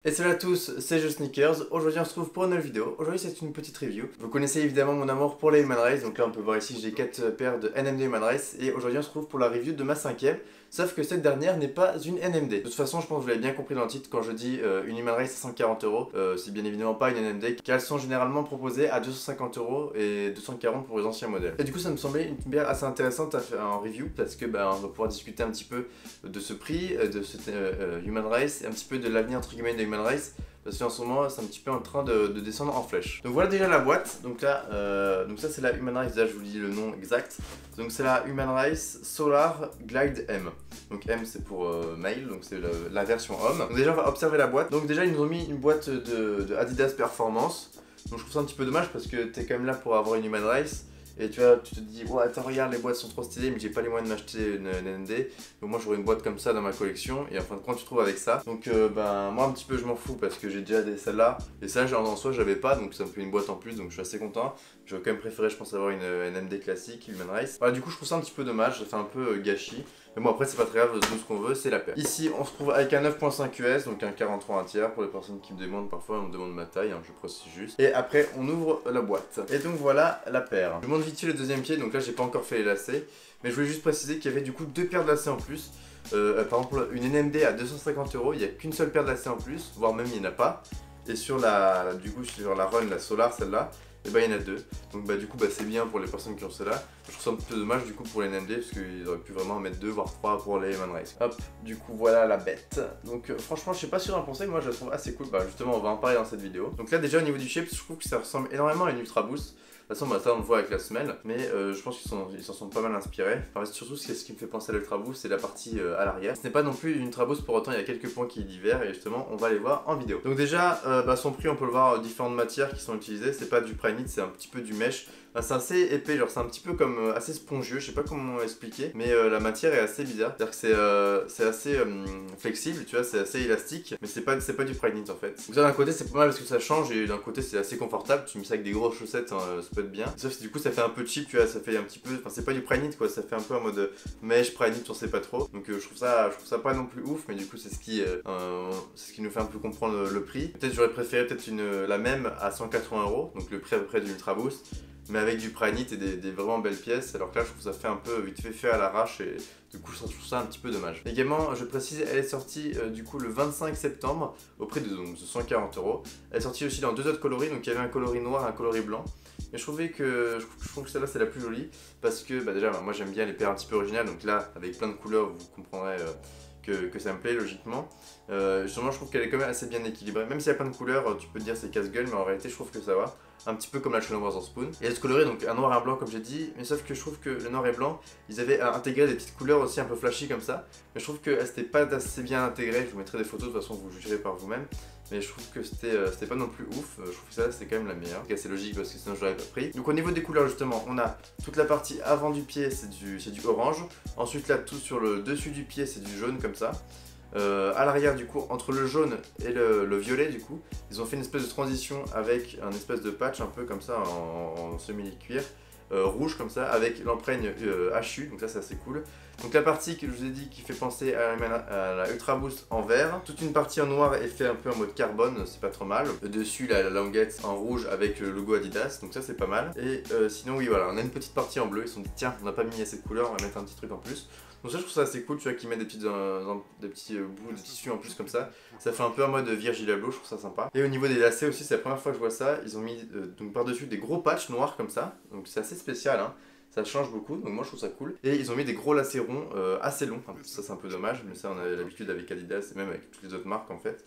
Et salut à tous, c'est JoSneakers. Aujourd'hui on se retrouve pour une nouvelle vidéo. Aujourd'hui c'est une petite review. Vous connaissez évidemment mon amour pour les Human Race, donc là on peut voir ici j'ai 4 paires de NMD Human Race. Et aujourd'hui on se retrouve pour la review de ma cinquième. Sauf que cette dernière n'est pas une NMD. De toute façon je pense que vous l'avez bien compris dans le titre quand je dis une Human Race à 140€. C'est bien évidemment pas une NMD car elles sont généralement proposées à 250€ et 240 pour les anciens modèles. Et du coup ça me semblait une paire assez intéressante à faire en review parce que on va pouvoir discuter un petit peu de ce prix, de cette Human Race et un petit peu de l'avenir entre guillemets de Human Race. Parce qu'en ce moment c'est un petit peu en train de descendre en flèche. Donc voilà déjà la boîte. Donc là, donc ça c'est la Human Race. Là je vous dis le nom exact. Donc c'est la Human Race Solar Glide M. Donc M c'est pour male, donc c'est la version homme. Donc déjà on va observer la boîte. Donc déjà ils nous ont mis une boîte de Adidas Performance. Donc je trouve ça un petit peu dommage parce que t'es quand même là pour avoir une Human Race. Et tu vois, tu te dis, ouais, attends, regarde, les boîtes sont trop stylées, mais j'ai pas les moyens de m'acheter une NMD. Donc moi j'aurais une boîte comme ça dans ma collection. Et en fin de compte, tu te trouves avec ça. Donc moi un petit peu je m'en fous parce que j'ai déjà celle-là. Et ça, en soi, j'avais pas, donc ça me fait une boîte en plus, donc je suis assez content. J'aurais quand même préféré, je pense, avoir une NMD classique, Human Race. Voilà, du coup, je trouve ça un petit peu dommage, ça fait un peu gâchis. Mais bon, après, c'est pas très grave, nous ce qu'on veut, c'est la paire. Ici, on se trouve avec un 9.5 US, donc un 43 1/3 pour les personnes qui me demandent. Parfois, on me demande ma taille, je précise juste. Et après, on ouvre la boîte. Et donc voilà la paire. Je vous montre vite fait le deuxième pied, donc là, j'ai pas encore fait les lacets. Mais je voulais juste préciser qu'il y avait du coup deux paires de lacets en plus. Par exemple, une NMD à 250€, il n'y a qu'une seule paire de lacets en plus, voire même il n'y en a pas. Et sur du coup, sur la Run, la Solar, celle-là, et il y en a deux. Donc du coup c'est bien pour les personnes qui ont cela. Je trouve ça un peu dommage du coup pour les NMD parce qu'ils auraient pu vraiment en mettre deux voire trois pour les Human Race. Hop, du coup voilà la bête. Donc franchement je sais pas sûr d'en penser, moi je la trouve assez cool. Justement on va en parler dans cette vidéo. Donc là déjà au niveau du shape je trouve que ça ressemble énormément à une Ultra Boost. De toute façon, ça on le voit avec la semelle, mais je pense qu'ils s'en sont pas mal inspirés. Enfin, surtout ce qui me fait penser à l'Ultra Boost, c'est la partie à l'arrière. Ce n'est pas non plus une Ultra Boost, pour autant il y a quelques points qui diffèrent et justement on va les voir en vidéo. Donc déjà, son prix on peut le voir, différentes matières qui sont utilisées, c'est pas du Primeknit, c'est un petit peu du mesh. C'est assez épais, genre c'est un petit peu comme assez spongieux, je sais pas comment expliquer, mais la matière est assez bizarre. C'est-à-dire que c'est assez flexible, tu vois, c'est assez élastique, mais c'est pas du Primeknit en fait. Donc ça d'un côté c'est pas mal parce que ça change et d'un côté c'est assez confortable, tu mets ça avec des grosses chaussettes, ça peut être bien. Sauf que du coup ça fait un peu cheap, tu vois, ça fait un petit peu, enfin c'est pas du Primeknit quoi, ça fait un peu en mode mesh, Primeknit, on sait pas trop. Donc je trouve ça pas non plus ouf, mais du coup c'est ce qui nous fait un peu comprendre le prix. Peut-être j'aurais préféré la même à 180€, donc le prix à peu près du Ultra Boost, mais avec du Primeknit et des vraiment belles pièces, alors que là je trouve que ça fait un peu vite fait à l'arrache et du coup je trouve ça un petit peu dommage. Également je précise, elle est sortie du coup le 25 septembre au prix de 140€. Elle est sortie aussi dans deux autres coloris, donc il y avait un coloris noir et un coloris blanc. Et je trouve que celle-là c'est la plus jolie parce que déjà moi j'aime bien les paires un petit peu originales, donc là avec plein de couleurs vous comprendrez que ça me plaît logiquement. Justement je trouve qu'elle est quand même assez bien équilibrée, même s'il y a plein de couleurs tu peux te dire c'est casse-gueule, mais en réalité je trouve que ça va. Un petit peu comme la Challenge en Spoon. Et elle se colorait donc un noir et un blanc comme j'ai dit, mais sauf que je trouve que le noir et blanc, ils avaient intégré des petites couleurs aussi un peu flashy comme ça, mais je trouve qu'elle s'était pas assez bien intégrée. Je vous mettrai des photos, de toute façon vous jugerez par vous-même, mais je trouve que c'était pas non plus ouf. Je trouve que ça c'était quand même la meilleure. C'est assez logique parce que sinon je l'aurais pas pris. Donc au niveau des couleurs justement, on a toute la partie avant du pied, c'est du orange. Ensuite là tout sur le dessus du pied c'est du jaune comme ça. À l'arrière du coup entre le jaune et le violet du coup ils ont fait une espèce de transition avec un espèce de patch un peu comme ça en semi-cuir rouge comme ça avec l'empreinte HU, donc ça c'est assez cool. Donc la partie que je vous ai dit qui fait penser à la Ultra Boost en vert, toute une partie en noir est fait un peu en mode carbone, c'est pas trop mal. Dessus la languette en rouge avec le logo Adidas, donc ça c'est pas mal. Et sinon oui voilà, on a une petite partie en bleu, ils se sont dit tiens on n'a pas mis assez de couleurs, on va mettre un petit truc en plus. Donc ça je trouve ça assez cool, tu vois, qu'ils mettent des petits bouts de tissu en plus comme ça. Ça fait un peu en mode Virgil Abloh, je trouve ça sympa. Et au niveau des lacets aussi, c'est la première fois que je vois ça. Ils ont mis donc par-dessus des gros patchs noirs comme ça. Donc c'est assez spécial, hein. Ça change beaucoup, donc moi je trouve ça cool. Et ils ont mis des gros lacets ronds assez longs. Enfin, ça c'est un peu dommage, mais ça on a l'habitude avec Adidas et même avec toutes les autres marques en fait.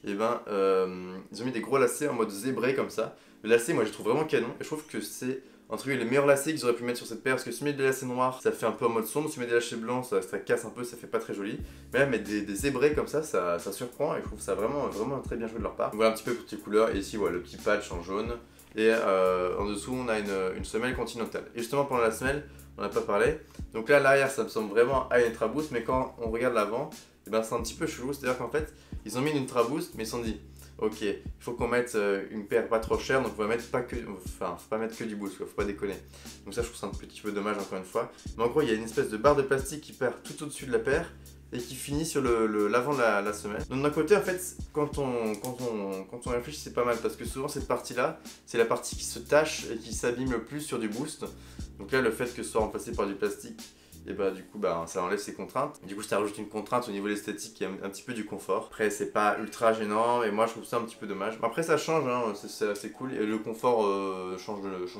Et ils ont mis des gros lacets en mode zébré comme ça. Le lacet, moi je trouve vraiment canon. Et je trouve que c'est entre les meilleurs lacets qu'ils auraient pu mettre sur cette paire, parce que si tu mets des lacets noirs ça fait un peu en mode sombre, si tu mets des lacets blancs ça casse un peu, ça fait pas très joli. Mais là mettre des zébrés comme ça surprend et je trouve ça vraiment très bien joué de leur part. Donc voilà un petit peu pour les couleurs, et ici voilà le petit patch en jaune. Et en dessous on a une semelle continentale. Et justement pendant la semelle, on n'a pas parlé. Donc là l'arrière ça me semble vraiment à une Ultra Boost, mais quand on regarde l'avant, c'est un petit peu chelou, c'est à dire qu'en fait ils ont mis une Ultra Boost mais ils se sont dit ok, il faut qu'on mette une paire pas trop chère, donc on va mettre faut pas mettre que du boost, quoi, faut pas déconner. Donc ça je trouve ça un petit peu dommage encore une fois. Mais en gros il y a une espèce de barre de plastique qui part tout au-dessus de la paire, et qui finit sur l'avant de la semelle. Donc d'un côté en fait quand on réfléchit c'est pas mal parce que souvent cette partie là c'est la partie qui se tache et qui s'abîme le plus sur du boost. Donc là le fait que ce soit remplacé par du plastique, et bah du coup bah ça enlève ces contraintes. Du coup ça rajoute une contrainte au niveau de l'esthétique et un petit peu du confort. Après c'est pas ultra gênant et moi je trouve ça un petit peu dommage. Après ça change, hein, c'est assez cool et le confort change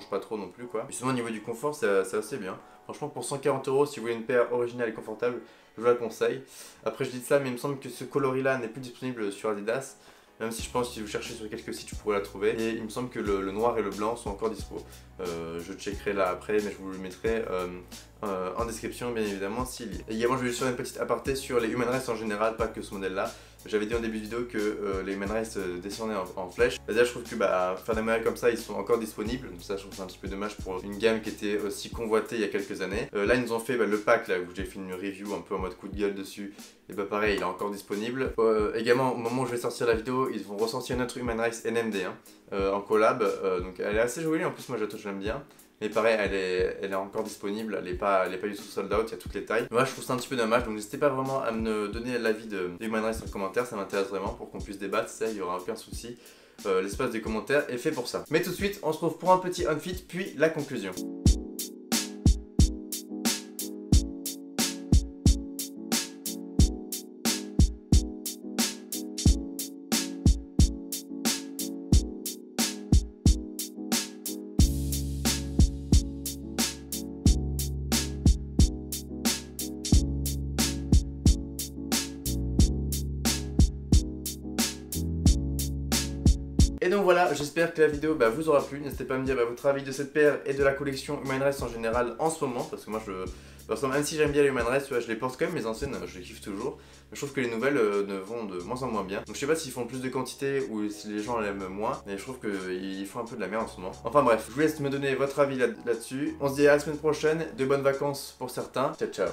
pas trop non plus quoi. Mais sinon au niveau du confort c'est assez bien. Franchement pour 140 € si vous voulez une paire originale et confortable, je vous la conseille. Après je dis ça mais il me semble que ce coloris là n'est plus disponible sur Adidas. Même si je pense que si vous cherchez sur quelques sites, vous pourrez la trouver. Et il me semble que le noir et le blanc sont encore dispo. Je checkerai là après, mais je vous le mettrai en description, bien évidemment, s'il y est. Et également, je vais juste faire une petite aparté sur les Human Race en général, pas que ce modèle-là. J'avais dit en début de vidéo que les Human Race descendaient en flèche. Déjà, je trouve que faire des modèles comme ça, ils sont encore disponibles. Donc ça, je trouve ça un petit peu dommage pour une gamme qui était aussi convoitée il y a quelques années. Là, ils nous ont fait le pack, là, où j'ai fait une review un peu en mode coup de gueule dessus. Et bah pareil, il est encore disponible. Également, au moment où je vais sortir la vidéo, ils vont ressortir notre Human Race NMD en collab. Donc elle est assez jolie, en plus moi je l'aime bien. Mais pareil, elle est encore disponible, elle est pas du tout sold out, il y a toutes les tailles. Moi je trouve ça un petit peu dommage, donc n'hésitez pas vraiment à me donner l'avis de Human Race en commentaire, ça m'intéresse vraiment pour qu'on puisse débattre, ça il y aura aucun souci. L'espace des commentaires est fait pour ça. Mais tout de suite, on se retrouve pour un petit unfit, puis la conclusion. Et donc voilà, j'espère que la vidéo vous aura plu. N'hésitez pas à me dire votre avis de cette paire et de la collection Human Race en général en ce moment. Parce que moi, même si j'aime bien les Human Race, je les porte quand même, mes anciennes, je les kiffe toujours. Mais je trouve que les nouvelles ne vont de moins en moins bien. Donc je sais pas s'ils font plus de quantité ou si les gens l'aiment moins. Mais je trouve qu'ils font un peu de la merde en ce moment. Enfin bref, je vous laisse me donner votre avis là-dessus. On se dit à la semaine prochaine, de bonnes vacances pour certains. Ciao ciao.